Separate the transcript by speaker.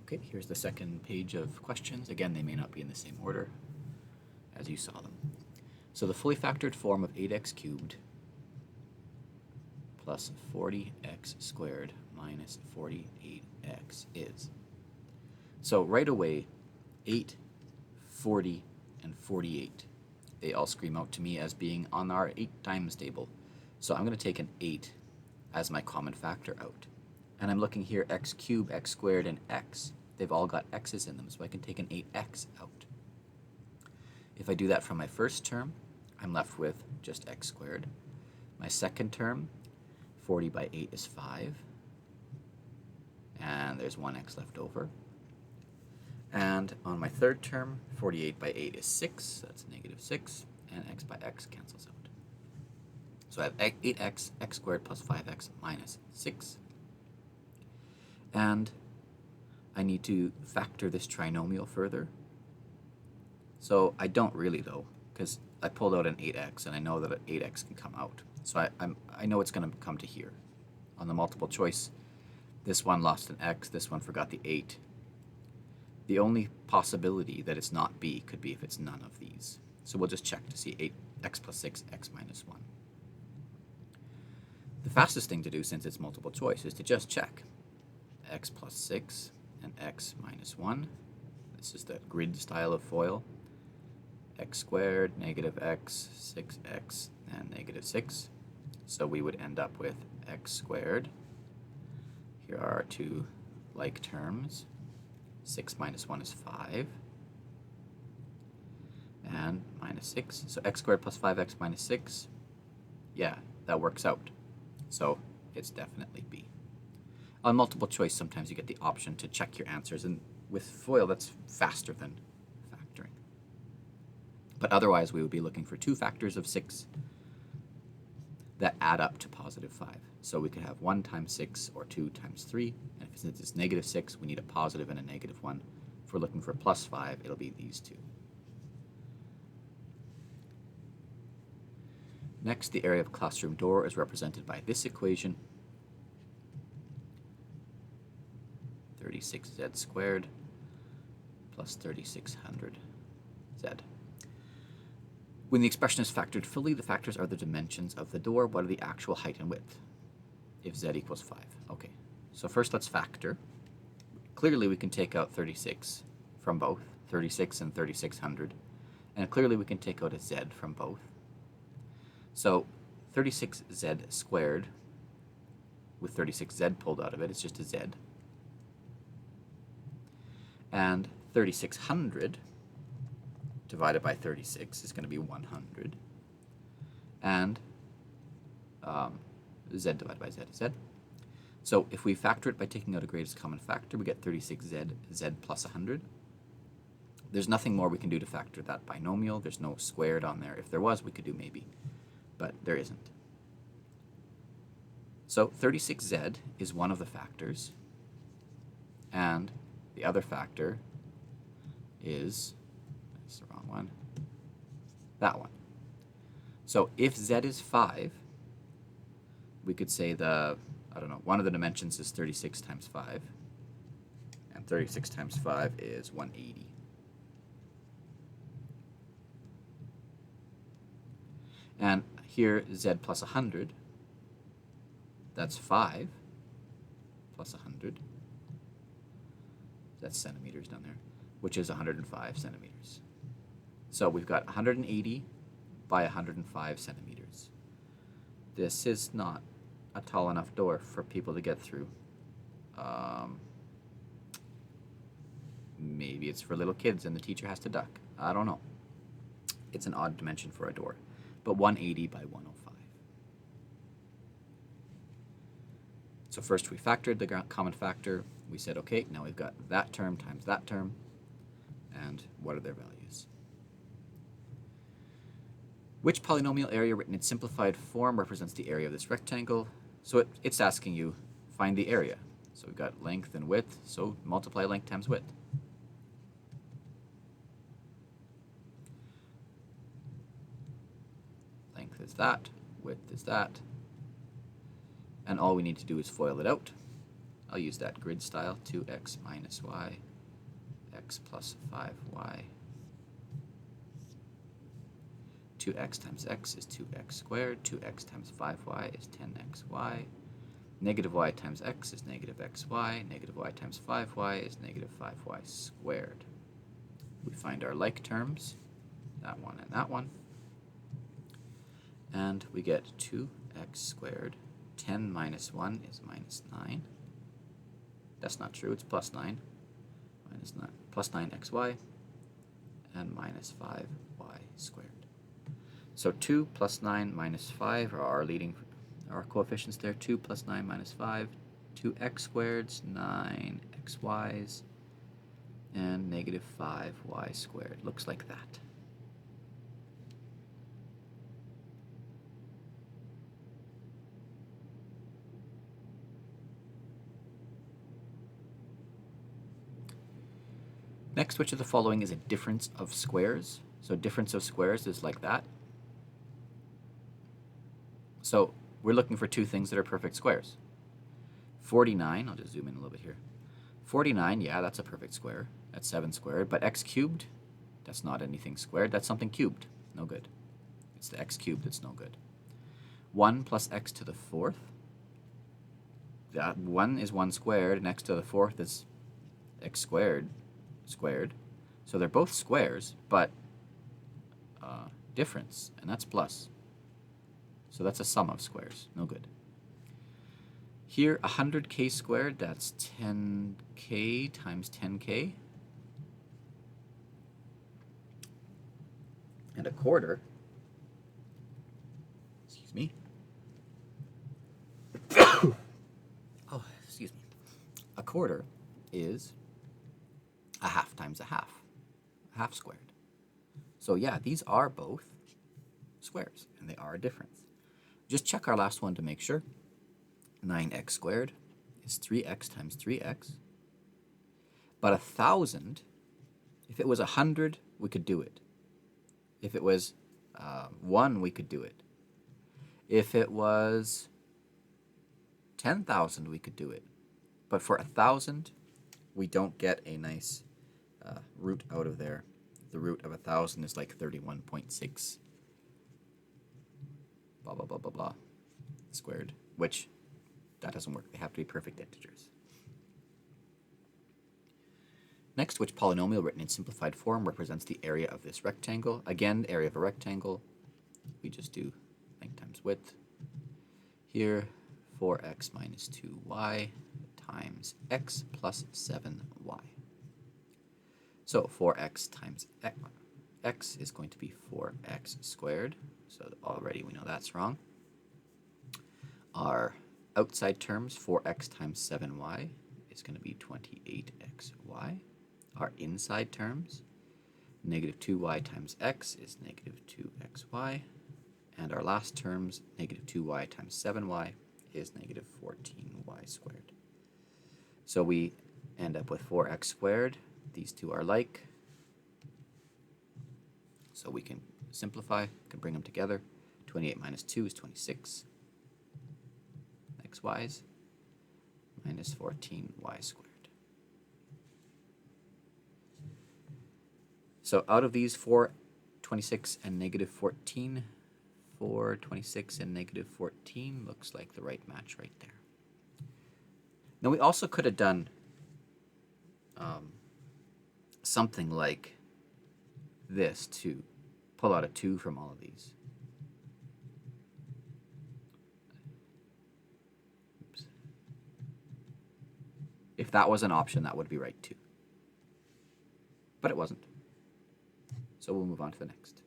Speaker 1: Okay, here's the second page of questions. Again, they may not be in the same order as you saw them. So the fully factored form of 8x cubed plus 40x squared minus 48x is. So right away, 8, 40, and 48, they all scream out to me as being on our 8 times table. So I'm going to take an 8 as my common factor out. And I'm looking here, x cubed, x squared, and x. They've all got x's in them, so I can take an 8x out. If I do that from my first term, I'm left with just x squared. My second term, 40 by 8 is 5. And there's 1x left over. And on my third term, 48 by 8 is 6. That's negative 6. And x by x cancels out. So I have 8x, x squared plus 5x minus 6. And I need to factor this trinomial further. So I don't really, though, because I pulled out an 8x, and I know that an 8x can come out. So I know it's going to come to here. On the multiple choice, this one lost an x, this one forgot the 8. The only possibility that it's not b could be if it's none of these. So we'll just check to see 8x plus 6, x minus 1. The fastest thing to do, since it's multiple choice, is to just check x plus 6 and x minus 1. This is the grid style of FOIL. X squared, negative x, 6x, and negative 6. So we would end up with x squared. Here are our two like terms. 6 minus 1 is 5. And minus 6. So x squared plus 5x minus 6. Yeah, that works out. So it's definitely B. On multiple choice, sometimes you get the option to check your answers, and with FOIL, that's faster than factoring. But otherwise, we would be looking for two factors of 6 that add up to positive 5. So we could have 1 times 6 or 2 times 3. And since it's negative 6, we need a positive and a negative 1. If we're looking for plus 5, it'll be these two. Next, the area of a classroom door is represented by this equation. 36z squared plus 3600z. When the expression is factored fully, the factors are the dimensions of the door. What are the actual height and width? If z equals 5. Okay, so first let's factor. Clearly we can take out 36 from both, 36 and 3600. And clearly we can take out a z from both. So 36z squared with 36z pulled out of it, it's just a z. And 3600 divided by 36 is going to be 100. And z divided by z is z. So if we factor it by taking out a greatest common factor, we get 36z, z plus 100. There's nothing more we can do to factor that binomial. There's no squared on there. If there was, we could do maybe, but there isn't. So 36z is one of the factors, and the other factor is, that's the wrong one, that one. So if z is 5, we could say one of the dimensions is 36 times 5, and 36 times 5 is 180. And here, z plus 100, that's 5 plus 100. That's centimeters down there, which is 105 centimeters. So we've got 180 by 105 centimeters. This is not a tall enough door for people to get through. Maybe it's for little kids and the teacher has to duck. I don't know. It's an odd dimension for a door. But 180 by 105. So first we factored the common factor. We said, okay, now we've got that term times that term, and what are their values? Which polynomial area written in simplified form represents the area of this rectangle? So it's asking you, find the area. So we've got length and width, so multiply length times width. Length is that, width is that, and all we need to do is FOIL it out. I'll use that grid style, 2x minus y, x plus 5y. 2x times x is 2x squared, 2x times 5y is 10xy, negative y times x is negative xy, negative y times 5y is negative 5y squared. We find our like terms, that one and that one, and we get 2x squared. 10 minus 1 is minus 9. That's not true, it's plus 9. Minus 9, plus 9xy, and minus 5y squared. So 2 plus 9 minus 5 are our coefficients there. 2 plus 9 minus 5, 2x squareds, 9xy's, and negative 5y squared. Looks like that. Next, which of the following is a difference of squares? So difference of squares is like that. So we're looking for two things that are perfect squares. 49, I'll just zoom in a little bit here. 49, yeah, that's a perfect square. That's 7 squared. But x cubed, that's not anything squared. That's something cubed. No good. It's the x cubed that's no good. 1 plus x to the 4th. That 1 is 1 squared, and x to the 4th is x squared. So they're both squares, but difference, and that's plus. So that's a sum of squares. No good. Here, 100k squared, that's 10k times 10k. And a quarter, excuse me. Oh, excuse me. A quarter is a half times a half squared. So yeah, these are both squares, and they are a difference. Just check our last one to make sure. 9x squared is 3x times 3x. But 1,000, if it was 100, we could do it. If it was 1, we could do it. If it was 10,000, we could do it. But for 1,000, we don't get a nice root out of there. The root of 1,000 is like 31.6 blah blah blah blah blah squared, which that doesn't work. They have to be perfect integers. Next, which polynomial written in simplified form represents the area of this rectangle? Again, area of a rectangle, we just do length times width. Here, 4x minus 2y times x plus 7y. So 4x times x is going to be 4x squared. So already we know that's wrong. Our outside terms, 4x times 7y, is going to be 28xy. Our inside terms, negative 2y times x is negative 2xy. And our last terms, negative 2y times 7y, is negative 14y squared. So we end up with 4x squared. These two are like. So we can simplify, can bring them together. 28 minus 2 is 26. Xy's minus 14y squared. So out of these 4, 26 and negative 14, 4, 26 and negative 14 looks like the right match right there. Now we also could have done something like this to pull out a 2 from all of these. Oops. If that was an option, that would be right too. But it wasn't. So we'll move on to the next.